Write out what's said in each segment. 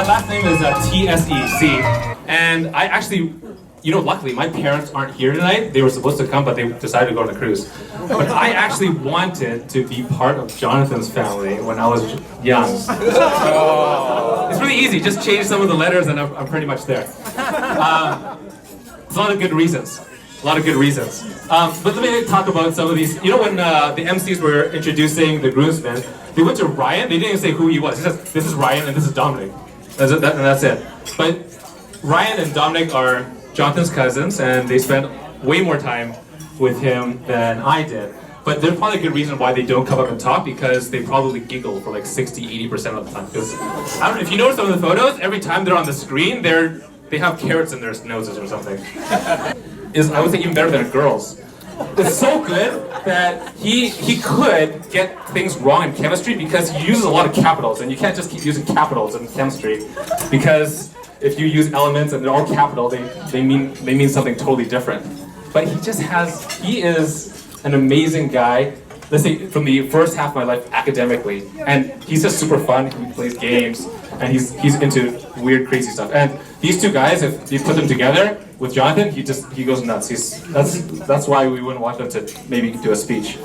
my last name is TSEC, and I actually, luckily my parents aren't here tonight. They were supposed to come, but they decided to go on the cruise. But I actually wanted to be part of Jonathan's family when I was young. It's really easy, just change some of the letters and I'm pretty much there. There's a lot of good reasons. But let me talk about some of these. When the MCs were introducing the groomsmen, they went to Ryan. They didn't even say who he was. He said, "This is Ryan and this is Dominic." And that's it. But Ryan and Dominic are Jonathan's cousins, and they spent way more time with him than I did. But there's probably a good reason why they don't come up and talk, because they probably giggle for like 60-80% of the time. Because I don't know if you notice some of the photos, every time they're on the screen, they have carrots in their noses or something. I would say even better than girls. It's so good that he could get things wrong in chemistry because he uses a lot of capitals, and you can't just keep using capitals in chemistry, because if you use elements and they're all capital, they mean something totally different. But he is an amazing guy. Let's say from the first half of my life academically, and he's just super fun. He plays games, and he's into weird, crazy stuff. And these two guys, if you put them together with Jonathan, he goes nuts. That's why we wouldn't want them to maybe do a speech.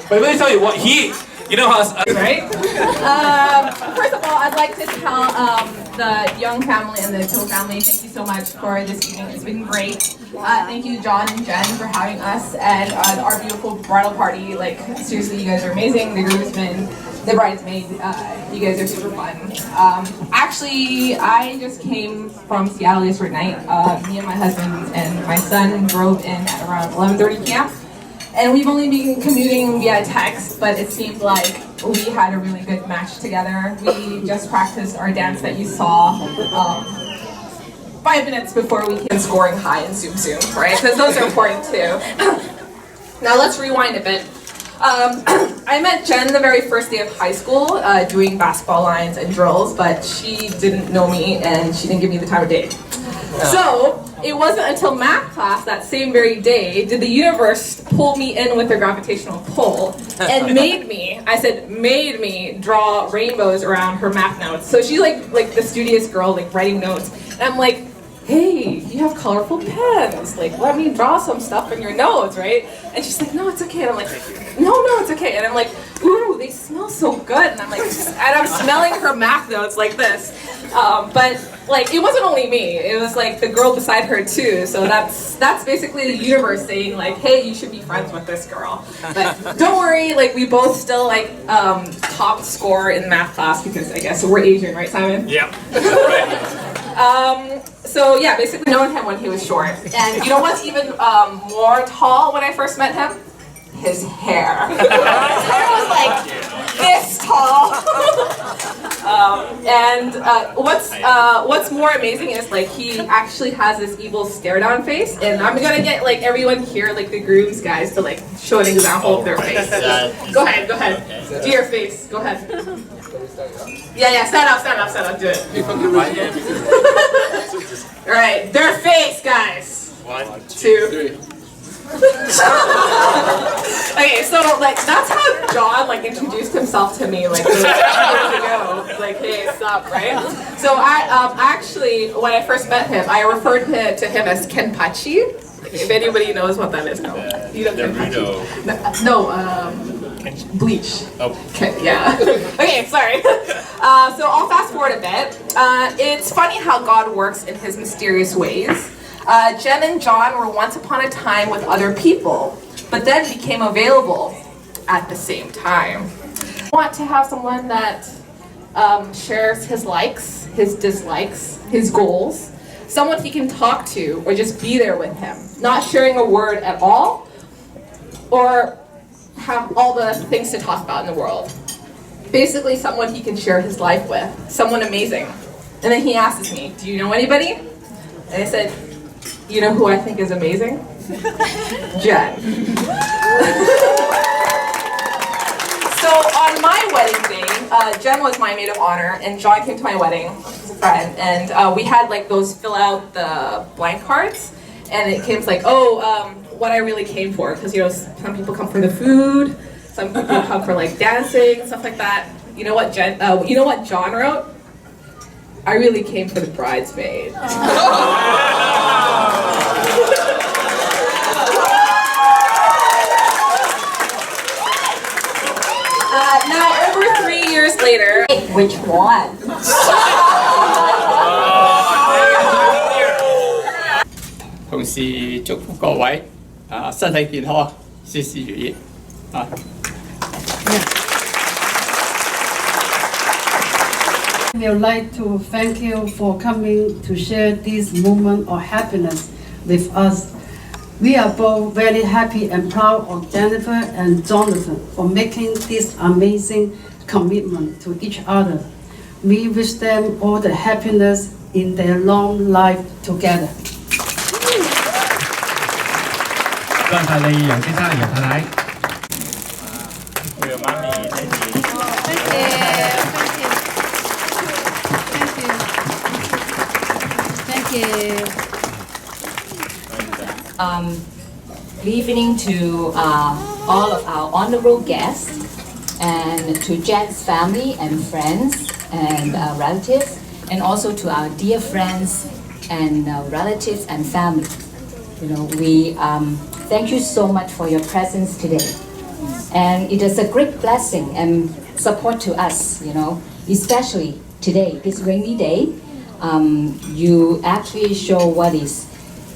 But let me tell you what how right? First of all, I'd like to tell the Young family and the Cho family, thank you so much for this evening. It's been great. Thank you, John and Jen, for having us and our beautiful bridal party. Like, seriously, you guys are amazing. The groomsmen, the bridesmaid, you guys are super fun. Actually, I just came from Seattle yesterday night. Me and my husband and my son drove in at around 11:30 p.m. And we've only been commuting via text, but it seemed like we had a really good match together. We just practiced our dance that you saw 5 minutes before we came scoring high in Zoom Zoom, right? Because those are important too. Now let's rewind a bit. I met Jen the very first day of high school doing basketball lines and drills, but she didn't know me and she didn't give me the time of day. So it wasn't until math class that same very day did the universe pull me in with their gravitational pull and made me draw rainbows around her math notes. So she's like the studious girl, like writing notes, and I'm like, hey, you have colorful pens, like let me draw some stuff in your notes, right? And she's like, no, it's okay. And I'm like, no, it's okay. And I'm like, ooh, they smell so good. And I'm like, and I'm smelling her math notes like this. But like, it wasn't only me, it was like the girl beside her too. So that's basically the universe saying like, hey, you should be friends with this girl. But don't worry, like we both still like top score in math class because I guess we're Asian, right, Simon? Yeah. So yeah, basically known him when he was short. And you know what's even more tall when I first met him? His hair. His hair was like this tall. What's more amazing is like he actually has this evil stare down face, and I'm gonna get like everyone here, like the grooms guys, to like show an example of their face. Go ahead. Do your face. Go ahead. Yeah, stand up, do it. All right, their face, guys. 1, 2, 3. Okay, so like that's how John like introduced himself to me like years ago. Like, hey, sup, right? So I actually when I first met him, I referred to him as Kenpachi. If anybody knows what that is, no. You know Kenpachi? No, bleach. Oh. Okay, yeah. Okay, sorry. So I'll fast forward a bit. It's funny how God works in his mysterious ways. Jen and John were once upon a time with other people, but then became available at the same time. I want to have someone that shares his likes, his dislikes, his goals, someone he can talk to or just be there with him, not sharing a word at all, or have all the things to talk about in the world. Basically someone he can share his life with, someone amazing. And then he asks me, do you know anybody? And I said, you know who I think is amazing? Jen. So on my wedding day, Jen was my maid of honor, and John came to my wedding as a friend, and we had like those fill out the blank cards, and it came like, what I really came for, because some people come for the food, some people come for like dancing, stuff like that. You know what John wrote? I really came for the bridesmaid. Now, over 3 years later, Which one? 同時祝福各位身體健康，事事如意啊！ We would like to thank you for coming to share this moment of happiness with us. We are both very happy and proud of Jennifer and Jonathan for making this amazing commitment to each other. We wish them all the happiness in their long life together. 多謝你楊先生、楊太太。佢嘅媽咪爹哋。 Good evening to all of our honorable guests and to Jen's family and friends and relatives, and also to our dear friends and relatives and family. You know, we thank you so much for your presence today, and it is a great blessing and support to us. You know, especially today, this rainy day. You actually show what is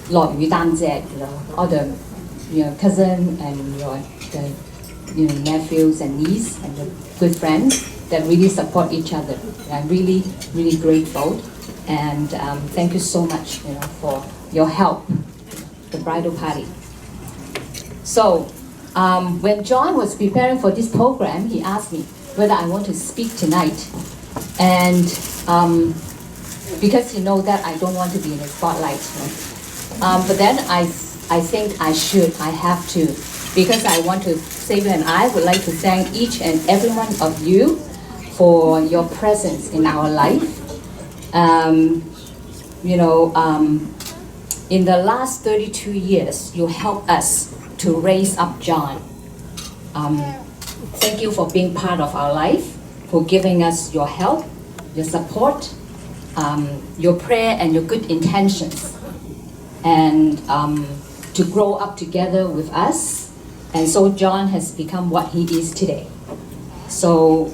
落雨擔遮, you know, all the cousin and the nephews and niece and the good friends that really support each other. I'm really, really grateful, and thank you so much, for your help, the bridal party. So, when John was preparing for this program, he asked me whether I want to speak tonight, and because he knows that I don't want to be in the spotlight. But then I think I have to, because I want to, Xavier and I would like to thank each and every one of you for your presence in our life. In the last 32 years, you helped us to raise up John. Thank you for being part of our life, for giving us your help, your support, your prayer and your good intentions, and to grow up together with us. And so John has become what he is today. So,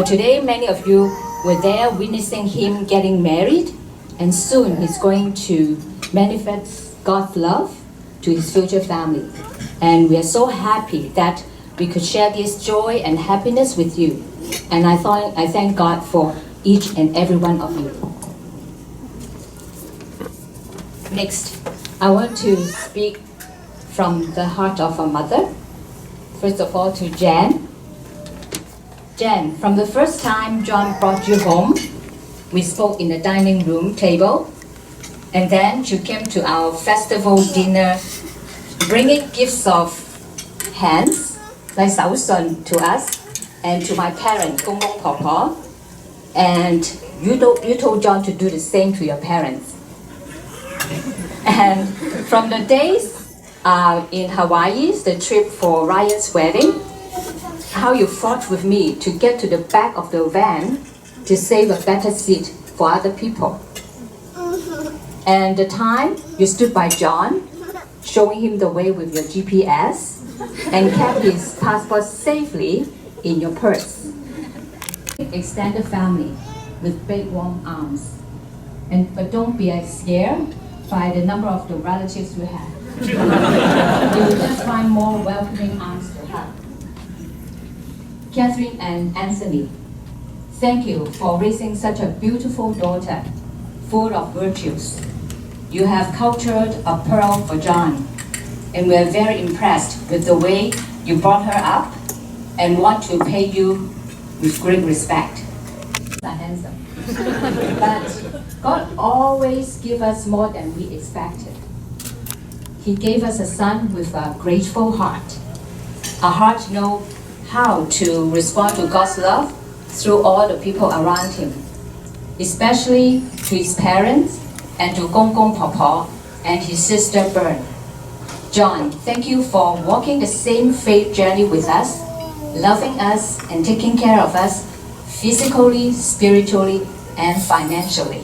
today many of you were there witnessing him getting married, and soon he's going to manifest God's love to his future family. And we are so happy that we could share this joy and happiness with you. And I thank God for each and every one of you. Next, I want to speak from the heart of a mother. First of all, to Jen. Jen, from the first time John brought you home, we spoke in the dining room table, and then you came to our festival dinner, bringing gifts of hands, like 手信 to us, and to my parents, 公公婆婆, and you told John to do the same to your parents. And from the days in Hawaii, the trip for Ryan's wedding, how you fought with me to get to the back of the van to save a better seat for other people. And the time you stood by John, showing him the way with your GPS, and kept his passport safely in your purse. Extended family with big warm arms. But don't be scared by the number of the relatives you have. You will just find more welcoming arms to hug. Catherine and Anthony, thank you for raising such a beautiful daughter, full of virtues. You have cultured a pearl for John, and we are very impressed with the way you brought her up and want to pay you with great respect. Are handsome. But God always gives us more than we expected. He gave us a son with a grateful heart. A heart knows how to respond to God's love through all the people around him, especially to his parents and to Gong Gong Papa and his sister Bern. John, thank you for walking the same faith journey with us loving us and taking care of us physically, spiritually, and financially.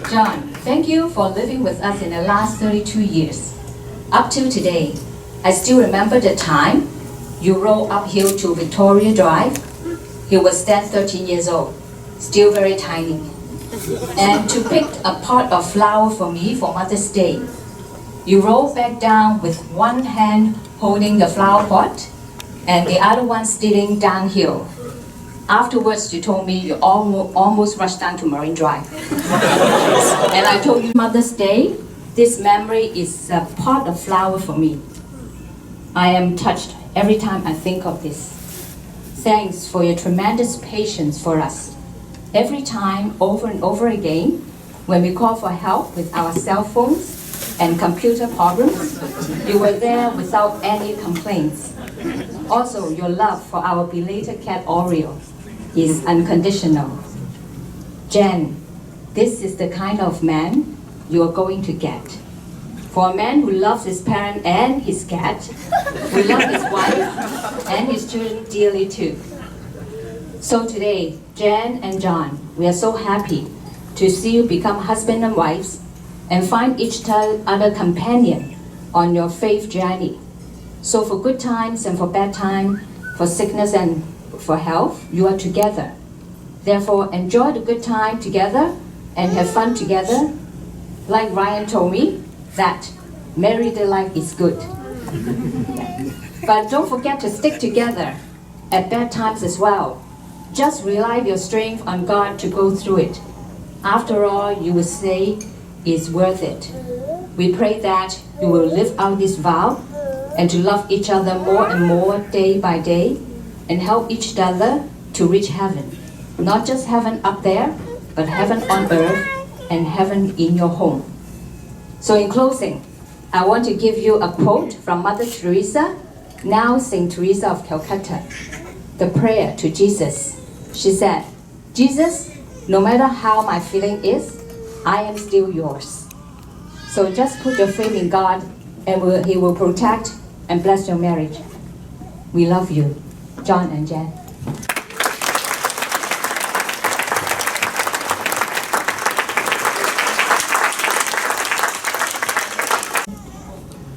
John, thank you for living with us in the last 32 years. Up till today, I still remember the time you rode uphill to Victoria Drive. He was then 13 years old, still very tiny. And to pick a pot of flower for me for Mother's Day. You rolled back down with one hand holding the flower pot and the other one stealing downhill. Afterwards, you told me you almost rushed down to Marine Drive. And I told you Mother's Day, this memory is a pot of flower for me. I am touched every time I think of this. Thanks for your tremendous patience for us. Every time, over and over again, when we call for help with our cell phones and computer problems, you were there without any complaints. Also, your love for our belated cat Oreo is unconditional. Jen, this is the kind of man you are going to get. For a man who loves his parent and his cat, who loves his wife and his children dearly too. So today, Jen and John, we are so happy to see you become husband and wives and find each other companion on your faith journey. So for good times and for bad times, for sickness and for health, you are together. Therefore, enjoy the good time together and have fun together. Like Ryan told me, that married life is good. But don't forget to stick together at bad times as well. Just rely your strength on God to go through it. After all, you will say it's worth it. We pray that you will live out this vow and to love each other more and more day by day and help each other to reach heaven. Not just heaven up there, but heaven on earth and heaven in your home. So in closing, I want to give you a quote from Mother Teresa, now Saint Teresa of Calcutta, the prayer to Jesus. She said, Jesus, no matter how my feeling is, I am still yours. So just put your faith in God and He will protect and bless your marriage. We love you, John and Jen.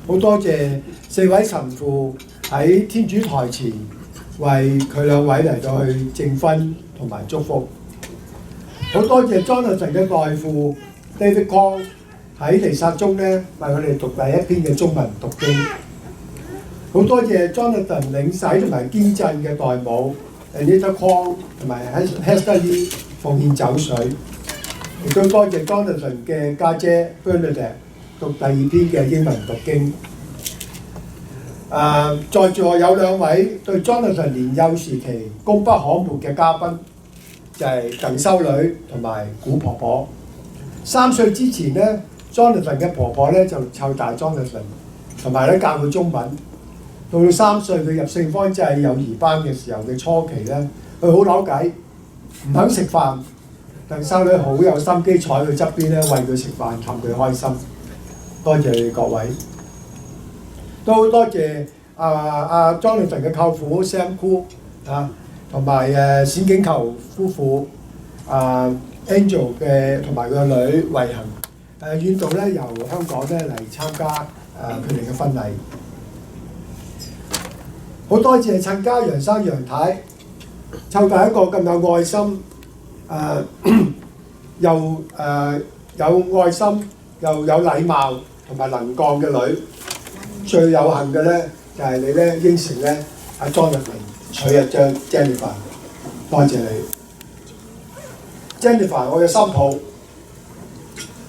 好多謝4位神父喺天主台前為佢兩位嚟到去證婚同埋祝福。好多謝 Jonathan 嘅代父 David Kong 喺彌撒中咧為佢哋讀第一篇嘅中文讀經。好多謝 Jonathan 領洗同埋堅振嘅代母 Anita Kong 同埋 Hester Lee 奉獻酒水。亦都多謝 Jonathan 嘅家姐 Bernadette 讀第二篇嘅英文讀經。在座有兩位對 Jonathan 年幼時期功不可沒嘅嘉賓，就係鄧修女同埋古婆婆。3歲之前咧 ，Jonathan 嘅婆婆咧就湊大 Jonathan， 同埋咧教佢中文。到3歲佢入聖方濟幼兒班嘅時候嘅初期咧，佢好扭計，唔肯食飯。鄧修女好有心機坐喺佢側邊咧，餵佢食飯，氹佢開心。多謝你哋各位，都好多謝Jonathan 嘅舅父 Sam Koo 同埋冼景球夫婦Angel 嘅同埋佢個女慧恒遠道咧由香港咧嚟參加佢哋嘅婚禮。好多謝親家楊生楊太湊大一個咁有愛心又有愛心又有禮貌同埋能幹嘅女。最有幸嘅咧就係你咧應承咧阿 Jonathan 娶阿張 Jennifer， 多謝你 Jennifer， 我嘅新抱，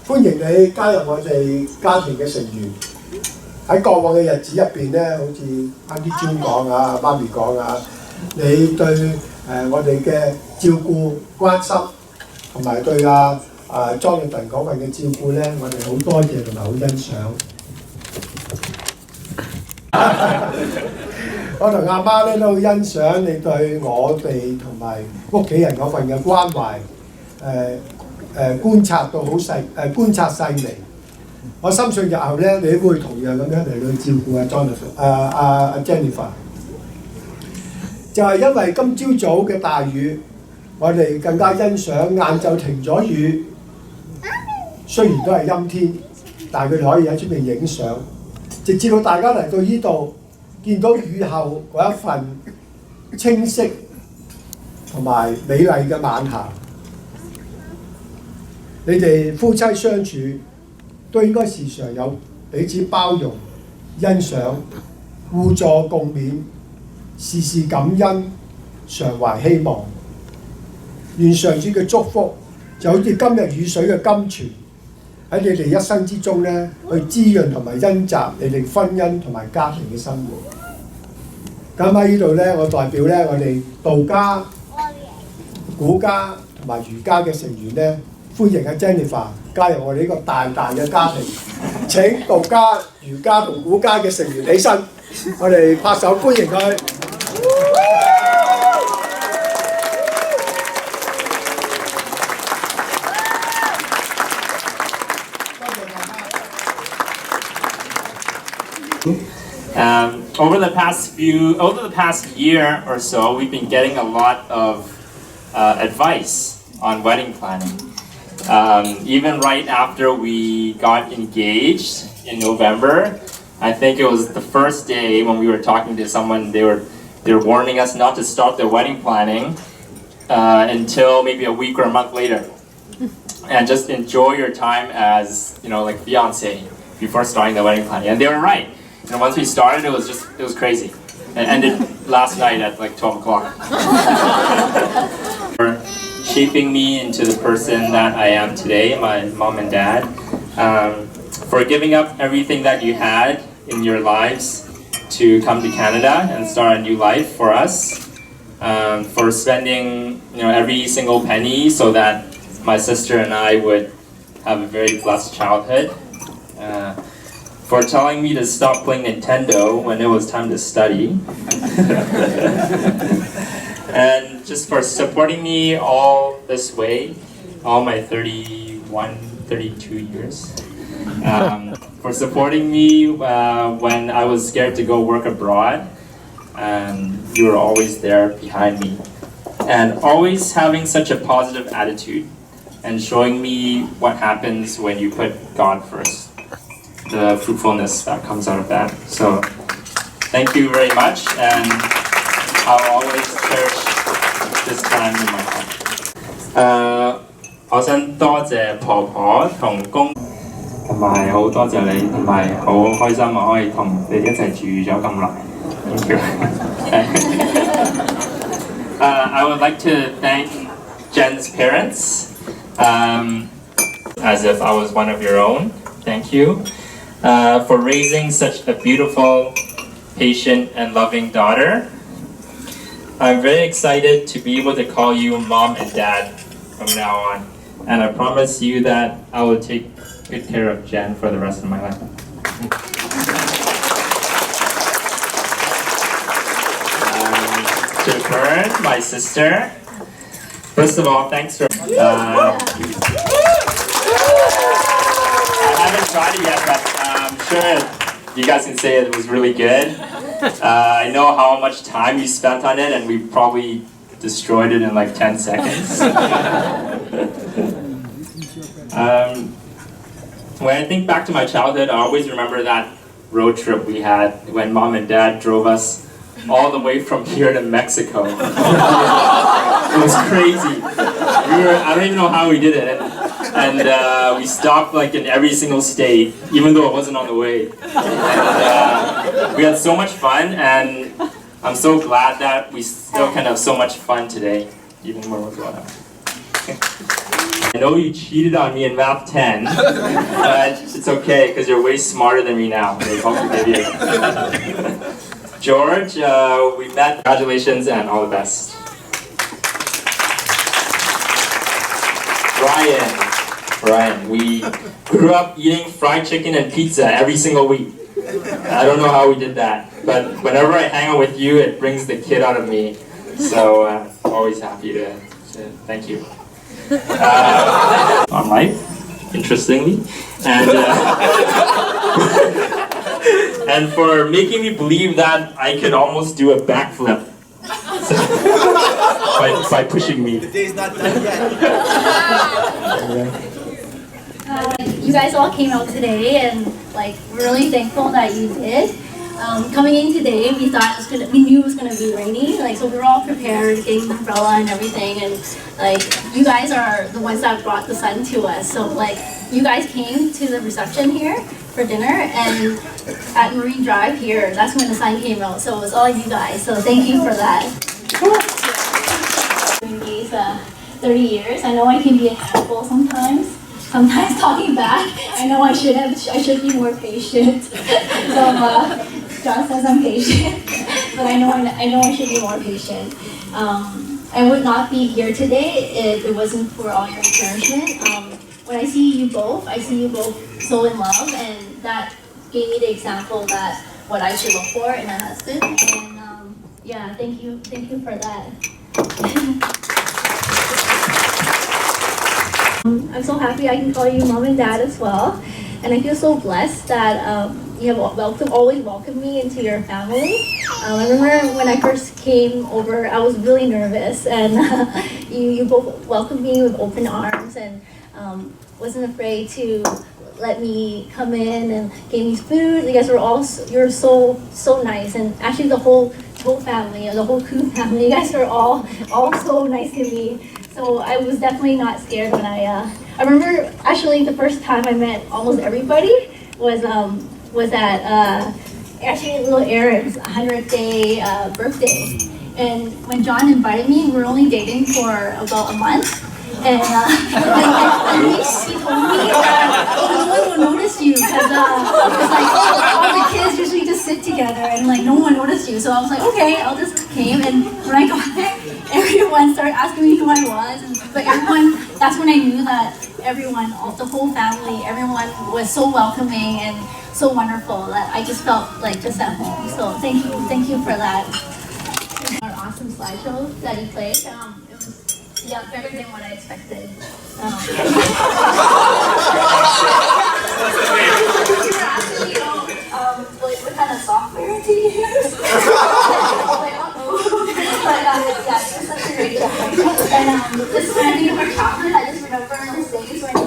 歡迎你加入我哋家庭嘅成員。喺過往嘅日子入邊咧，好似Auntie June講媽咪講你對我哋嘅照顧關心，同埋對Jonathan 嗰份嘅照顧咧，我哋好多謝同埋好欣賞。我同阿媽咧都好欣賞你對我哋同埋屋企人嗰份嘅關懷，觀察到好細，觀察細微，我深信日後咧，你都會同樣咁樣嚟去照顧Jennifer。就係因為今朝早嘅大雨，我哋更加欣賞晏晝停咗雨，雖然都係陰天，但係佢哋可以喺出面影相，直至到大家嚟到呢度，見到雨後嗰一份清晰同埋美麗嘅晚霞。你哋夫妻相處都應該時常有彼此包容、欣賞、互助共勉，時時感恩，常懷希望。願上主嘅祝福就好似今日雨水嘅甘泉，喺你哋一生之中咧，去滋潤同埋恩澤你哋婚姻同埋家庭嘅生活。咁喺呢度咧，我代表咧我哋道家、古家同埋儒家嘅成員咧，歡迎阿 Jennifer 加入我哋呢個大大嘅家庭。請道家、儒家同古家嘅成員起身，我哋拍手歡迎佢。Over the past year or so, we've been getting a lot of advice on wedding planning. Even right after we got engaged in November, I think it was the first day when we were talking to someone, they were warning us not to start their wedding planning until maybe a week or a month later, and just enjoy your time as like fiance before starting the wedding planning. And they were right. And once we started, it was crazy. It ended last night at like 12 o'clock. For shaping me into the person that I am today, my mom and dad. For giving up everything that you had in your lives to come to Canada and start a new life for us. For spending every single penny so that my sister and I would have a very blessed childhood. For telling me to stop playing Nintendo when it was time to study. And just for supporting me all this way, all my 31, 32 years. For supporting me when I was scared to go work abroad. You were always there behind me. And always having such a positive attitude and showing me what happens when you put God first. The fruitfulness that comes out of that. So thank you very much, and I'll always cherish this time in my heart. 我想多謝婆婆同公，同埋好多謝你，同埋好開心我可以同你一齊住咗咁耐。Thank you. I would like to thank Jen's parents, as if I was one of your own. Thank you. For raising such a beautiful, patient, and loving daughter. I'm very excited to be able to call you Mom and Dad from now on. And I promise you that I will take good care of Jen for the rest of my life. To Karen, my sister. First of all, thanks for... I haven't tried it yet, but I'm sure you guys can say it was really good. I know how much time you spent on it, and we probably destroyed it in like 10 seconds. When I think back to my childhood, I always remember that road trip we had when Mom and Dad drove us all the way from here to Mexico. It was crazy. I don't even know how we did it. And we stopped like in every single state, even though it wasn't on the way. And, we had so much fun, and I'm so glad that we still can have so much fun today, even when we're grown up. I know you cheated on me in Math 10, but it's okay because you're way smarter than me now. I hope to give you. George, we met. Congratulations and all the best. Ryan, we grew up eating fried chicken and pizza every single week. I don't know how we did that, but whenever I hang out with you, it brings the kid out of me. So always happy to thank you. On life, interestingly, and and for making me believe that I could almost do a backflip by pushing me. The day's not done yet. You guys all came out today, and like we're really thankful that you did. Coming in today, we knew it was gonna be rainy, like so we were all prepared, getting the umbrella and everything, and like you guys are the ones that brought the sun to us. So like you guys came to the reception here for dinner, and at Marine Drive here, that's when the sun came out. So it was all you guys. So thank you for that. Doing these 30 years, I know I can be a handful sometimes. Sometimes talking back, I know I should be more patient. So John says I'm patient, but I know I should be more patient. I would not be here today if it wasn't for all your encouragement. When I see you both so in love, and that gave me the example that what I should look for in a husband. And yeah, thank you for that. I'm so happy I can call you mom and dad as well, and I feel so blessed that you have always welcomed me into your family. I remember when I first came over, I was really nervous, and you both welcomed me with open arms and wasn't afraid to let me come in and gave me food. You guys were you're so nice, and actually the whole family, the whole Koo family, you guys are all so nice to me. So I was definitely not scared when I remember actually the first time I met almost everybody was at actually little Aaron's 100th day birthday. And when John invited me, we were only dating for about a month. And he told me that no one will notice you because like all the kids usually just sit together and like no one noticed you. So I was like, okay, I'll just came. And when I got there, everyone started asking me who I was. But that's when I knew that everyone, the whole family, everyone was so welcoming and so wonderful that I just felt like just at home. So thank you for that. Our awesome slideshow that you played. It was better than what I expected. You were asking me, what kind of software to use? But yeah, it was such a great job. And just when I think of our childhood, I just remember those days when you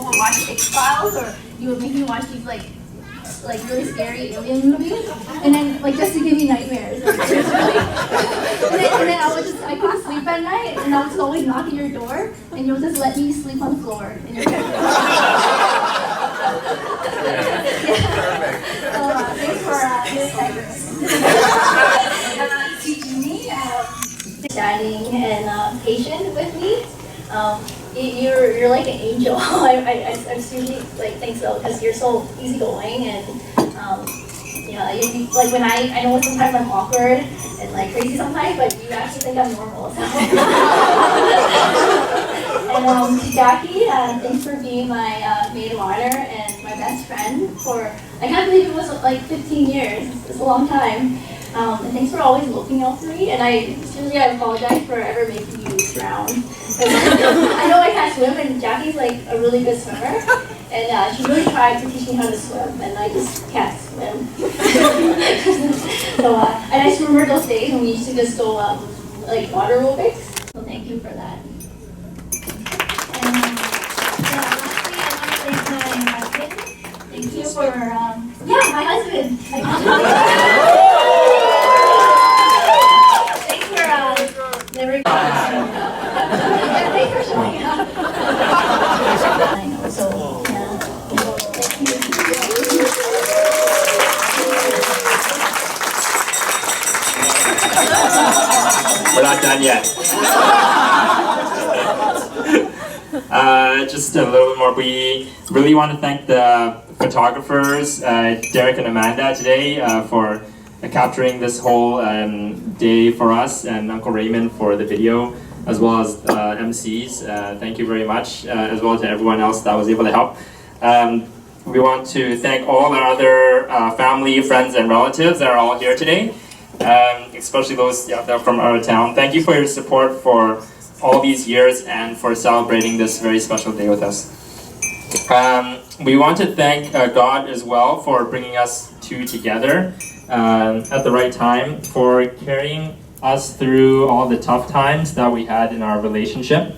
would watch X-Files, or you would make me watch these like really scary alien movies, and then like just to give me nightmares. And then I couldn't sleep at night, and I would just always knock at your door, and you'll just let me sleep on the floor in your bedroom. So thanks for your teaching me, chatting, and patient with me. You're like an angel. I seriously think so, because you're so easygoing, and yeah, like when I know sometimes I'm awkward and like crazy sometimes, but you actually think I'm normal. So. And to Jackie, thanks for being my maid of honor and my best friend for, I can't believe it was like 15 years. It's a long time. And thanks for always looking out for me. And I apologize for ever making you drown. I know I can't swim, and Jackie's like a really good swimmer. And she really tried to teach me how to swim, and I just can't swim. So, and I just remember those days when we used to just go like water aerobics. So thank you for that. And lastly, I want to thank my husband. Thank you for, my husband. Thanks for never. Thanks for showing up. I know, so yeah. Thank you. We're not done yet. Just a little bit more. We really want to thank the photographers, Derek and Amanda, today for capturing this whole day for us, and Uncle Raymond for the video, as well as MCs. Thank you very much, as well to everyone else that was able to help. We want to thank all our other family, friends, and relatives that are all here today, especially those that are from out of town. Thank you for your support for all these years and for celebrating this very special day with us. We want to thank God as well for bringing us two together at the right time, for carrying us through all the tough times that we had in our relationship,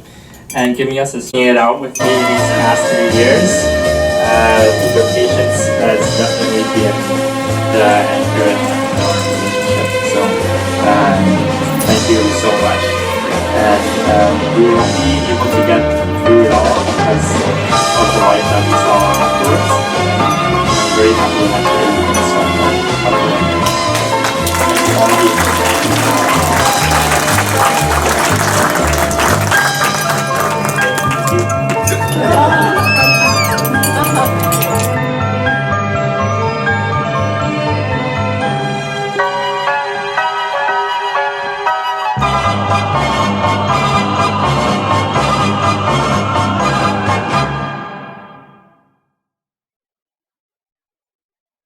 and giving us it out with me these past 3 years. The patience has definitely been the anchor in our relationship. So thank you so much, and we will be able to get through it all because of the life that we saw afterwards. I'm very happy with that.